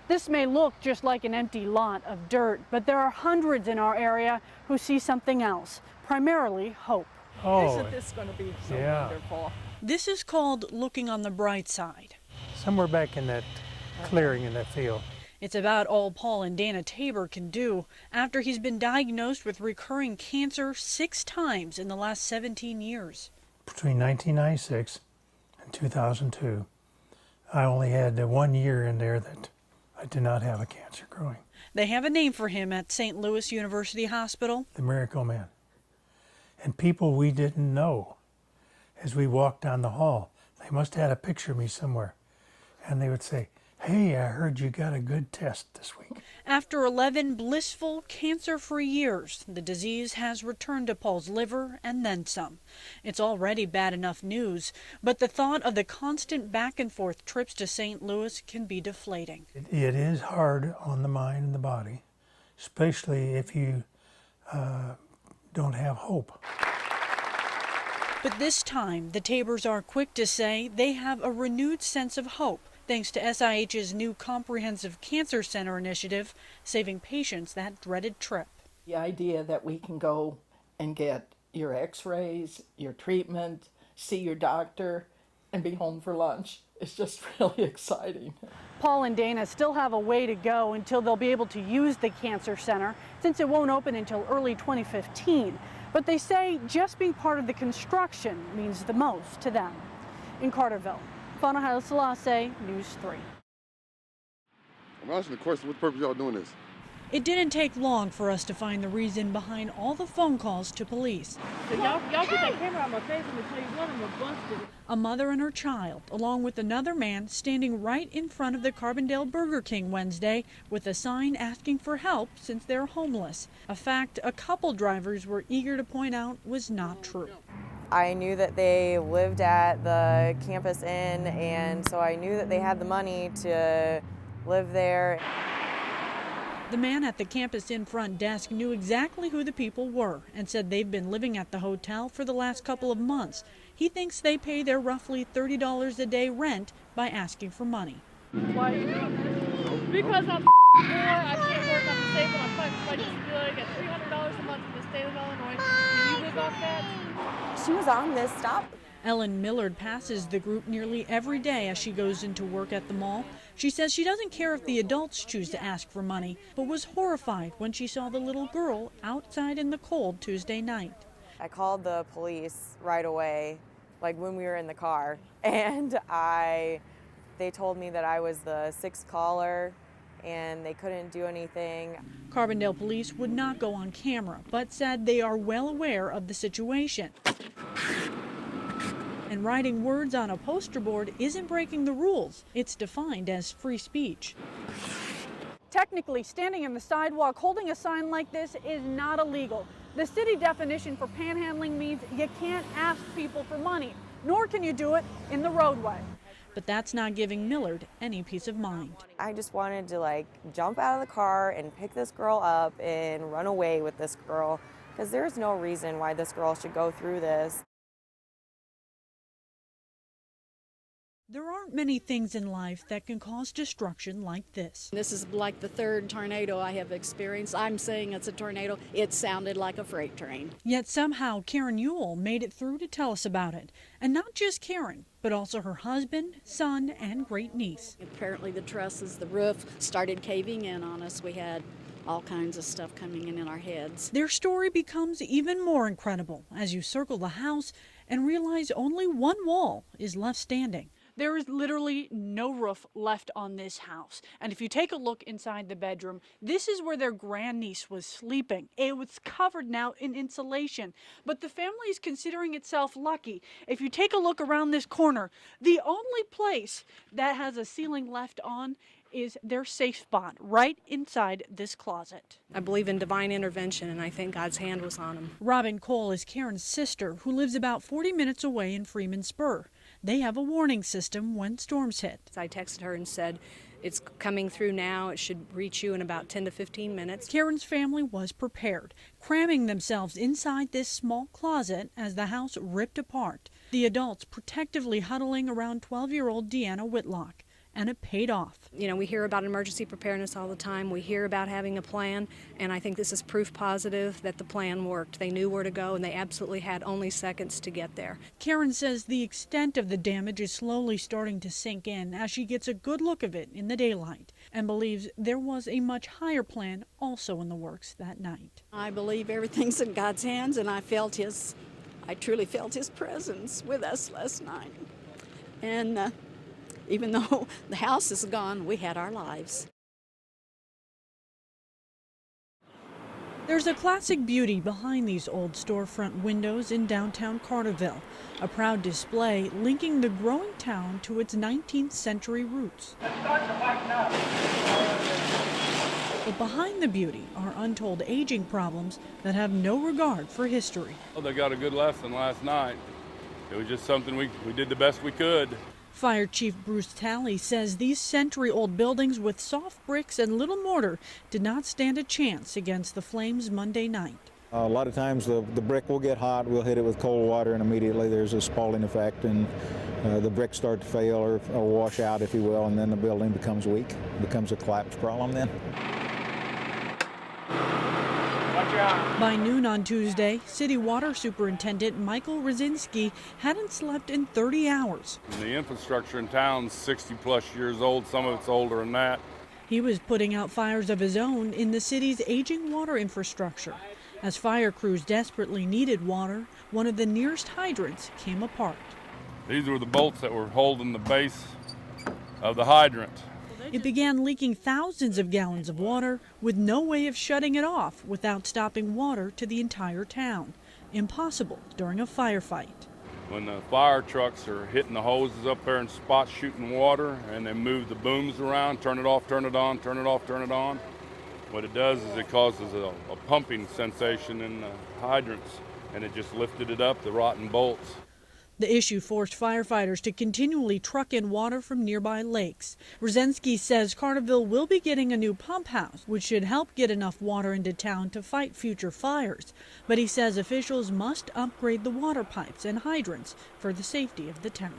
This may look just like an empty lot of dirt, but there are hundreds in our area who see something else, primarily hope. Oh, isn't this going to be so wonderful? This is called looking on the bright side. Somewhere back in that clearing in that field. It's about all Paul and Dana Tabor can do after he's been diagnosed with recurring cancer 6 times in the last 17 years. Between 1996 and 2002, I only had 1 year in there that I did not have a cancer growing. They have a name for him at St. Louis University Hospital. The Miracle Man. And people we didn't know, as we walked down the hall, they must have had a picture of me somewhere. And they would say, "Hey, I heard you got a good test this week." After 11 blissful, cancer-free years, the disease has returned to Paul's liver and then some. It's already bad enough news, but the thought of the constant back-and-forth trips to St. Louis can be deflating. It is hard on the mind and the body, especially if you don't have hope. But this time, the Tabors are quick to say they have a renewed sense of hope, thanks to SIH's new Comprehensive Cancer Center initiative, saving patients that dreaded trip. The idea that we can go and get your x-rays, your treatment, see your doctor, and be home for lunch is just really exciting. Paul and Dana still have a way to go until they'll be able to use the Cancer Center, since it won't open until early 2015. But they say just being part of the construction means the most to them. In Carterville, Fanna Haile Selassie, News 3. I'm asking the question, what purpose y'all doing this? It didn't take long for us to find the reason behind all the phone calls to police. So y'all get that camera on my face and tell you what, I'm gonna bust it. A mother and her child, along with another man, standing right in front of the Carbondale Burger King Wednesday with a sign asking for help since they're homeless. A fact a couple drivers were eager to point out was not true. I knew that they lived at the campus inn, and so I knew that they had the money to live there. The man at the campus inn front desk knew exactly who the people were and said they've been living at the hotel for the last couple of months. He thinks they pay their roughly $30 a day rent by asking for money. Why are you doing this? Because I'm poor, I can't work, I'm disabled, I'm fighting for my disability, I get $300 a month in the state of Illinois. Do you live off that? She was on this stop. Ellen Millard passes the group nearly every day as she goes into work at the mall. She says she doesn't care if the adults choose to ask for money, but was horrified when she saw the little girl outside in the cold Tuesday night. I called the police right away, like when we were in the car, and they told me that I was the 6th caller and they couldn't do anything. Carbondale police would not go on camera, but said they are well aware of the situation. And writing words on a poster board isn't breaking the rules. It's defined as free speech. Technically, standing in the sidewalk holding a sign like this is not illegal. The city definition for panhandling means you can't ask people for money, nor can you do it in the roadway. But that's not giving Millard any peace of mind. I just wanted to jump out of the car and pick this girl up and run away with this girl, because there's no reason why this girl should go through this. There aren't many things in life that can cause destruction like this. This is like the 3rd tornado I have experienced. I'm saying it's a tornado. It sounded like a freight train. Yet somehow Karen Ewell made it through to tell us about it. And not just Karen, but also her husband, son, and great niece. Apparently the trusses, the roof started caving in on us. We had all kinds of stuff coming in our heads. Their story becomes even more incredible as you circle the house and realize only one wall is left standing. There is literally no roof left on this house. And if you take a look inside the bedroom, this is where their grandniece was sleeping. It was covered now in insulation, but the family is considering itself lucky. If you take a look around this corner, the only place that has a ceiling left on is their safe spot right inside this closet. I believe in divine intervention, and I think God's hand was on them. Robin Cole is Karen's sister, who lives about 40 minutes away in Freeman Spur. They have a warning system when storms hit. I texted her and said, it's coming through now. It should reach you in about 10 to 15 minutes. Karen's family was prepared, cramming themselves inside this small closet as the house ripped apart. The adults protectively huddling around 12-year-old Deanna Whitlock. and it paid off. You know, we hear about emergency preparedness all the time. We hear about having a plan, and I think this is proof positive that the plan worked. They knew where to go, and they absolutely had only seconds to get there. Karen says the extent of the damage is slowly starting to sink in as she gets a good look of it in the daylight, and believes there was a much higher plan also in the works that night. I believe everything's in God's hands, and I truly felt his presence with us last night. And even though the house is gone, we had our lives. There's a classic beauty behind these old storefront windows in downtown Carterville, a proud display linking the growing town to its 19th century roots. But behind the beauty are untold aging problems that have no regard for history. Well, they got a good lesson last night. It was just something we did the best we could. Fire Chief Bruce Talley says these century-old buildings with soft bricks and little mortar did not stand a chance against the flames Monday night. A lot of times the brick will get hot, we'll hit it with cold water, and immediately there's a spalling effect, and the bricks start to fail or wash out, if you will, and then the building becomes weak. It becomes a collapse problem then. By noon on Tuesday, City Water Superintendent Michael Rosinski hadn't slept in 30 hours. And the infrastructure in town's 60-plus years old. Some of it's older than that. He was putting out fires of his own in the city's aging water infrastructure. As fire crews desperately needed water, one of the nearest hydrants came apart. These were the bolts that were holding the base of the hydrant. It began leaking thousands of gallons of water with no way of shutting it off without stopping water to the entire town. Impossible during a firefight. When the fire trucks are hitting the hoses up there in spots shooting water, and they move the booms around, turn it off, turn it on, turn it off, turn it on, what it does is it causes a pumping sensation in the hydrants, and it just lifted it up, the rotten bolts. The issue forced firefighters to continually truck in water from nearby lakes. Rosinski says Carterville will be getting a new pump house, which should help get enough water into town to fight future fires. But he says officials must upgrade the water pipes and hydrants for the safety of the town.